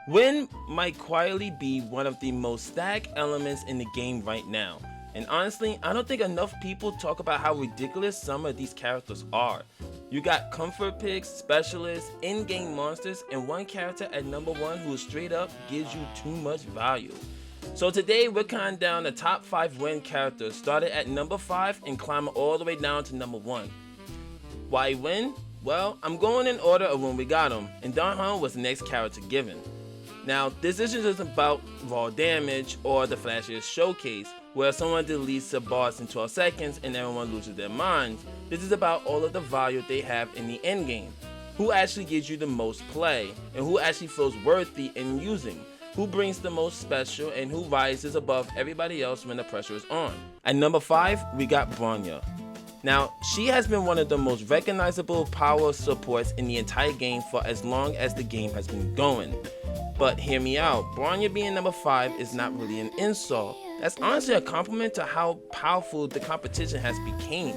Win might quietly be one of the most stacked elements in the game right now. And honestly, I don't think enough people talk about how ridiculous some of these characters are. You got comfort picks, specialists, in-game monsters, and one character at number 1 who straight up gives you too much value. So today we're counting down the top 5 win characters, started at number 5 and climbing all the way down to number 1. Why win? Well, I'm going in order of when we got him, and Don Han was the next character given. Now, this isn't about raw damage or the flashiest showcase, where someone deletes a boss in 12 seconds and everyone loses their minds. This is about all of the value they have in the endgame. Who actually gives you the most play, and who actually feels worthy in using. Who brings the most special, and who rises above everybody else when the pressure is on. At number 5, we got Bronya. Now, she has been one of the most recognizable power supports in the entire game for as long as the game has been going. But hear me out, Bronya being number 5 is not really an insult. That's honestly a compliment to how powerful the competition has become.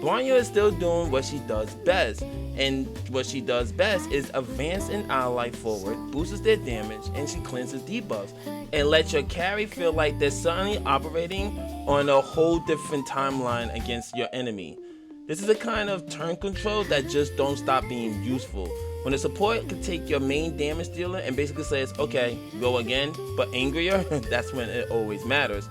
Bronya is still doing what she does best, and what she does best is advance an ally forward, boosts their damage, and she cleanses debuffs, and lets your carry feel like they're suddenly operating on a whole different timeline against your enemy. This is a kind of turn control that just don't stop being useful. When a support can take your main damage dealer and basically says, okay, go again, but angrier, that's when it always matters.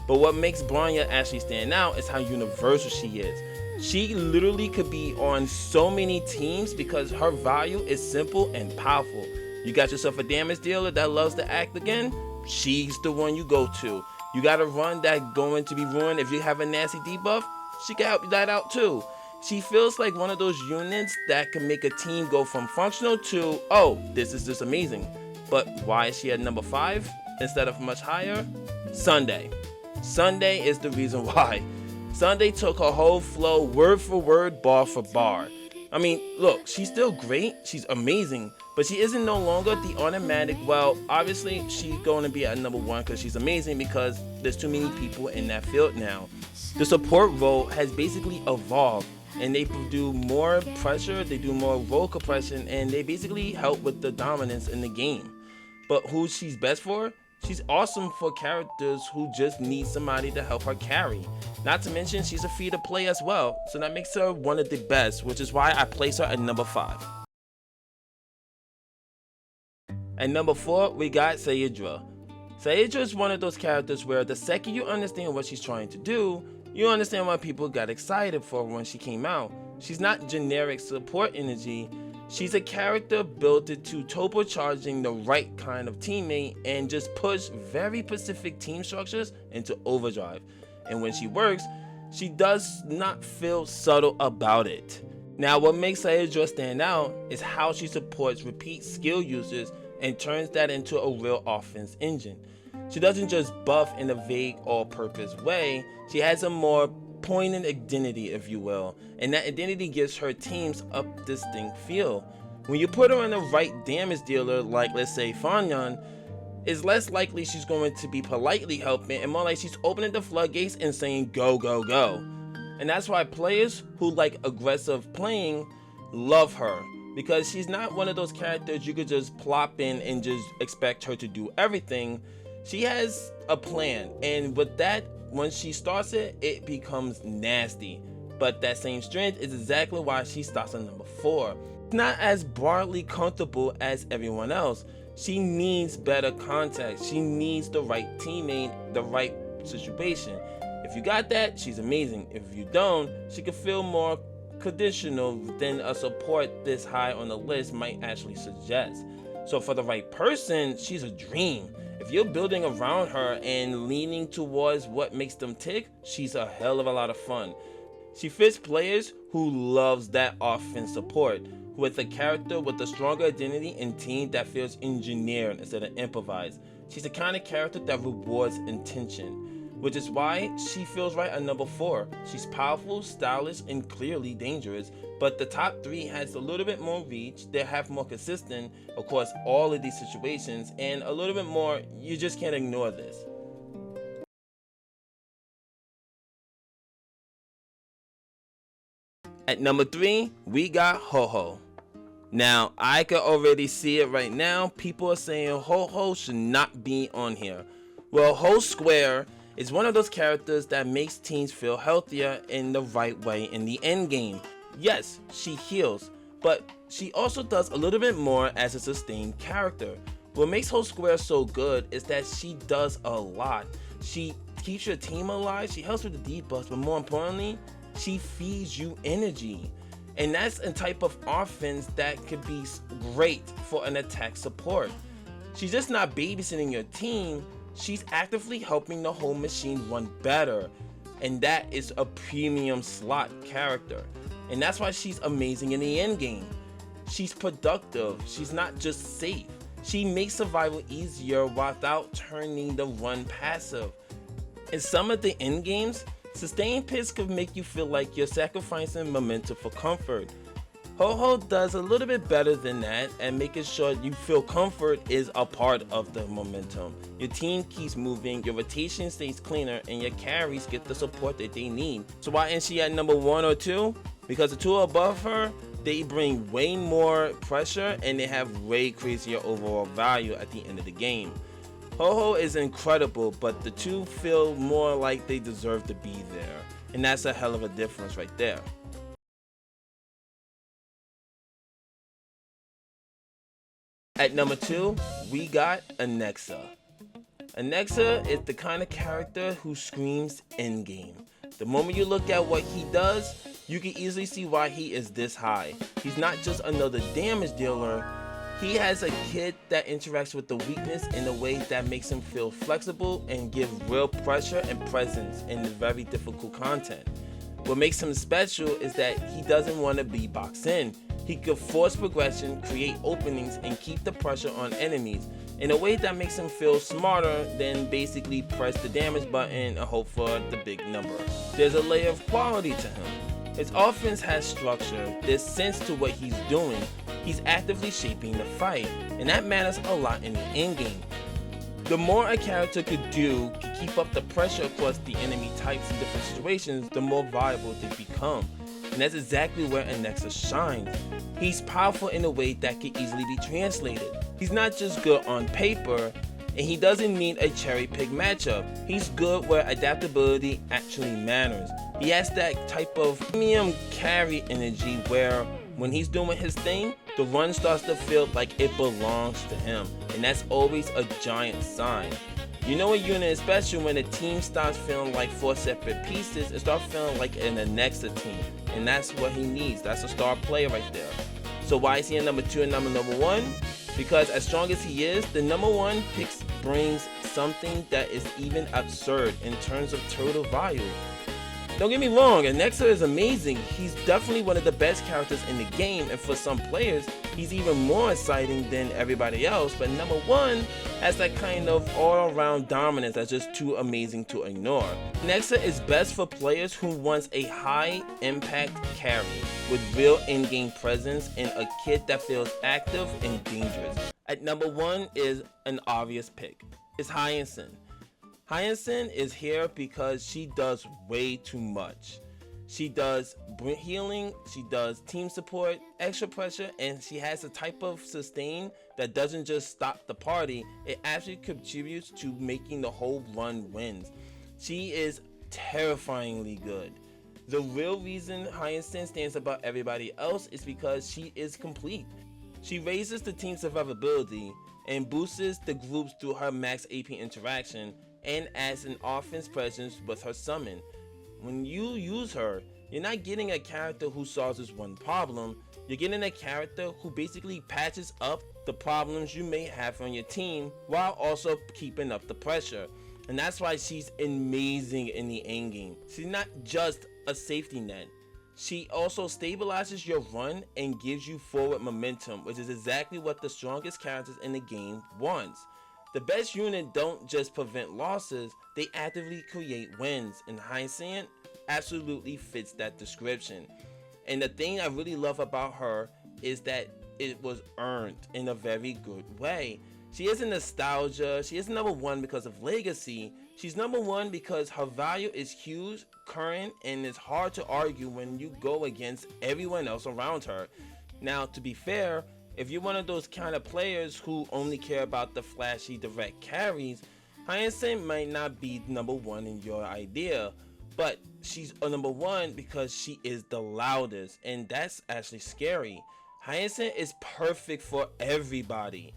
But what makes Bronya actually stand out is how universal she is. She literally could be on so many teams because her value is simple and powerful. You got yourself a damage dealer that loves to act again? She's the one you go to. You got a run that going to be ruined if you have a nasty debuff? She can help you that out too. She feels like one of those units that can make a team go from functional to, oh, this is just amazing. But why is she at number 5 instead of much higher? Sunday. Sunday is the reason why. Sunday took her whole flow word for word, bar for bar. I mean, look, she's still great, she's amazing, but she isn't no longer the automatic, well, obviously she's going to be at number 1 because she's amazing because there's too many people in that field now. The support role has basically evolved, and they do more pressure, they do more role compression, and they basically help with the dominance in the game. But who she's best for? She's awesome for characters who just need somebody to help her carry. Not to mention, she's a free to play as well, so that makes her one of the best, which is why I place her at number 5. At number 4, we got Sayidra. Sayidra is one of those characters where the second you understand what she's trying to do, you understand why people got excited for her when she came out. She's not generic support energy. She's a character built to turbocharging the right kind of teammate and just push very specific team structures into overdrive. And when she works, she does not feel subtle about it. Now, what makes Sayidra stand out is how she supports repeat skill users and turns that into a real offense engine. She doesn't just buff in a vague all-purpose way, she has a more poignant identity, if you will, and that identity gives her teams a distinct feel. When you put her in the right damage dealer, like let's say Fanyan, it's less likely she's going to be politely helping and more like she's opening the floodgates and saying go, go, go. And that's why players who like aggressive playing love her, because she's not one of those characters you could just plop in and just expect her to do everything. She has a plan, and with that, once she starts it, it becomes nasty. But that same strength is exactly why she starts on number 4. It's not as broadly comfortable as everyone else. She needs better context. She needs the right teammate, the right situation. If you got that, she's amazing. If you don't, she can feel more conditional than a support this high on the list might actually suggest. So for the right person, she's a dream. If you're building around her and leaning towards what makes them tick, she's a hell of a lot of fun. She fits players who loves that offense support, with a character with a stronger identity and team that feels engineered instead of improvised. She's the kind of character that rewards intention, which is why she feels right at number 4. She's powerful, stylish, and clearly dangerous, but the top 3 has a little bit more reach, they have more consistent across all of these situations, and a little bit more, you just can't ignore this. At number 3, we got Ho-Ho. Now, I can already see it right now. People are saying Ho-Ho should not be on here. Well, Ho Square is one of those characters that makes teams feel healthier in the right way in the end game. Yes, she heals, but she also does a little bit more as a sustained character. What makes Ho Square so good is that she does a lot. She keeps your team alive, she helps with the debuffs, but more importantly, she feeds you energy. And that's a type of offense that could be great for an attack support. She's just not babysitting your team, she's actively helping the whole machine run better. And that is a premium slot character. And that's why she's amazing in the end game. She's productive, she's not just safe. She makes survival easier without turning the run passive. In some of the end games, sustained pits could make you feel like you're sacrificing momentum for comfort. Ho-Ho does a little bit better than that, and making sure you feel comfort is a part of the momentum. Your team keeps moving, your rotation stays cleaner, and your carries get the support that they need. So why isn't she at number 1 or 2? Because the two above her, they bring way more pressure and they have way crazier overall value at the end of the game. Ho-Ho is incredible, but the two feel more like they deserve to be there. And that's a hell of a difference right there. At number 2, we got Anexa. Anexa is the kind of character who screams endgame. The moment you look at what he does, you can easily see why he is this high. He's not just another damage dealer. He has a kit that interacts with the weakness in a way that makes him feel flexible and give real pressure and presence in the very difficult content. What makes him special is that he doesn't want to be boxed in. He could force progression, create openings, and keep the pressure on enemies in a way that makes him feel smarter than basically press the damage button and hope for the big number. There's a layer of quality to him. His offense has structure, there's sense to what he's doing, he's actively shaping the fight, and that matters a lot in the endgame. The more a character could do to keep up the pressure across the enemy types in different situations, the more viable they become. And that's exactly where Anexa shines. He's powerful in a way that can easily be translated. He's not just good on paper, and he doesn't need a cherry-pick matchup. He's good where adaptability actually matters. He has that type of premium carry energy where when he's doing his thing, the run starts to feel like it belongs to him, and that's always a giant sign. You know a unit is special when a team starts feeling like 4 separate pieces and start feeling like an Anexa team, and that's what he needs. That's a star player right there. So why is he in number 2 and number 1? Because as strong as he is, the number 1 pick brings something that is even absurd in terms of total value. Don't get me wrong, Anexa is amazing. He's definitely one of the best characters in the game, and for some players, he's even more exciting than everybody else. But number 1 has that kind of all-around dominance that's just too amazing to ignore. Anexa is best for players who wants a high-impact carry with real in-game presence and a kit that feels active and dangerous. At number 1 is an obvious pick. It's Hyacinth. Hyacinth is here because she does way too much. She does healing, she does team support, extra pressure, and she has a type of sustain that doesn't just stop the party, it actually contributes to making the whole run wins. She is terrifyingly good. The real reason Hyacinth stands above everybody else is because she is complete. She raises the team's survivability and boosts the groups through her max AP interaction and adds an offense presence with her summon. When you use her, you're not getting a character who solves this one problem, you're getting a character who basically patches up the problems you may have on your team while also keeping up the pressure. And that's why she's amazing in the endgame. She's not just a safety net. She also stabilizes your run and gives you forward momentum, which is exactly what the strongest characters in the game wants. The best unit don't just prevent losses, they actively create wins, and Hyacinth absolutely fits that description. And the thing I really love about her is that it was earned in a very good way. She isn't nostalgia, she isn't number 1 because of legacy, she's number 1 because her value is huge, current, and it's hard to argue when you go against everyone else around her. Now, to be fair, if you're one of those kind of players who only care about the flashy direct carries, Hyacinth might not be number one in your idea, but she's a number one because she is the loudest, and that's actually scary. Hyacinth is perfect for everybody.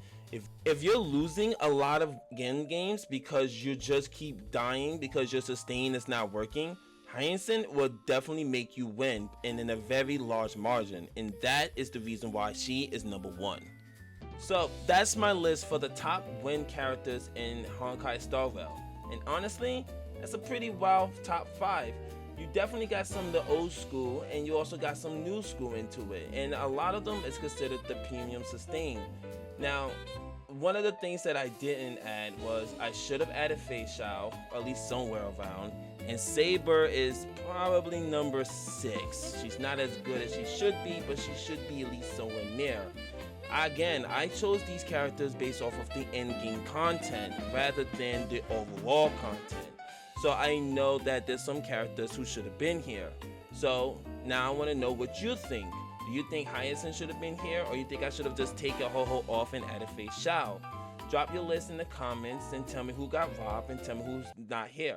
If you're losing a lot of games because you just keep dying because your sustain is not working, Hyacinth will definitely make you win, and in a very large margin, and that is the reason why she is number one. So that's my list for the top win characters in Honkai Star Rail, and honestly, that's a pretty wild top 5. You definitely got some of the old school, and you also got some new school into it, and a lot of them is considered the premium sustain. Now, one of the things that I didn't add was I should have added Fei Xiao, or at least somewhere around, and Saber is probably number 6. She's not as good as she should be, but she should be at least somewhere near. Again, I chose these characters based off of the in-game content rather than the overall content. So I know that there's some characters who should have been here. So now I want to know what you think. Do you think Hyacinth should have been here, or you think I should have just taken Ho-Ho off and added Fei Xiao? Drop your list in the comments and tell me who got robbed and tell me who's not here.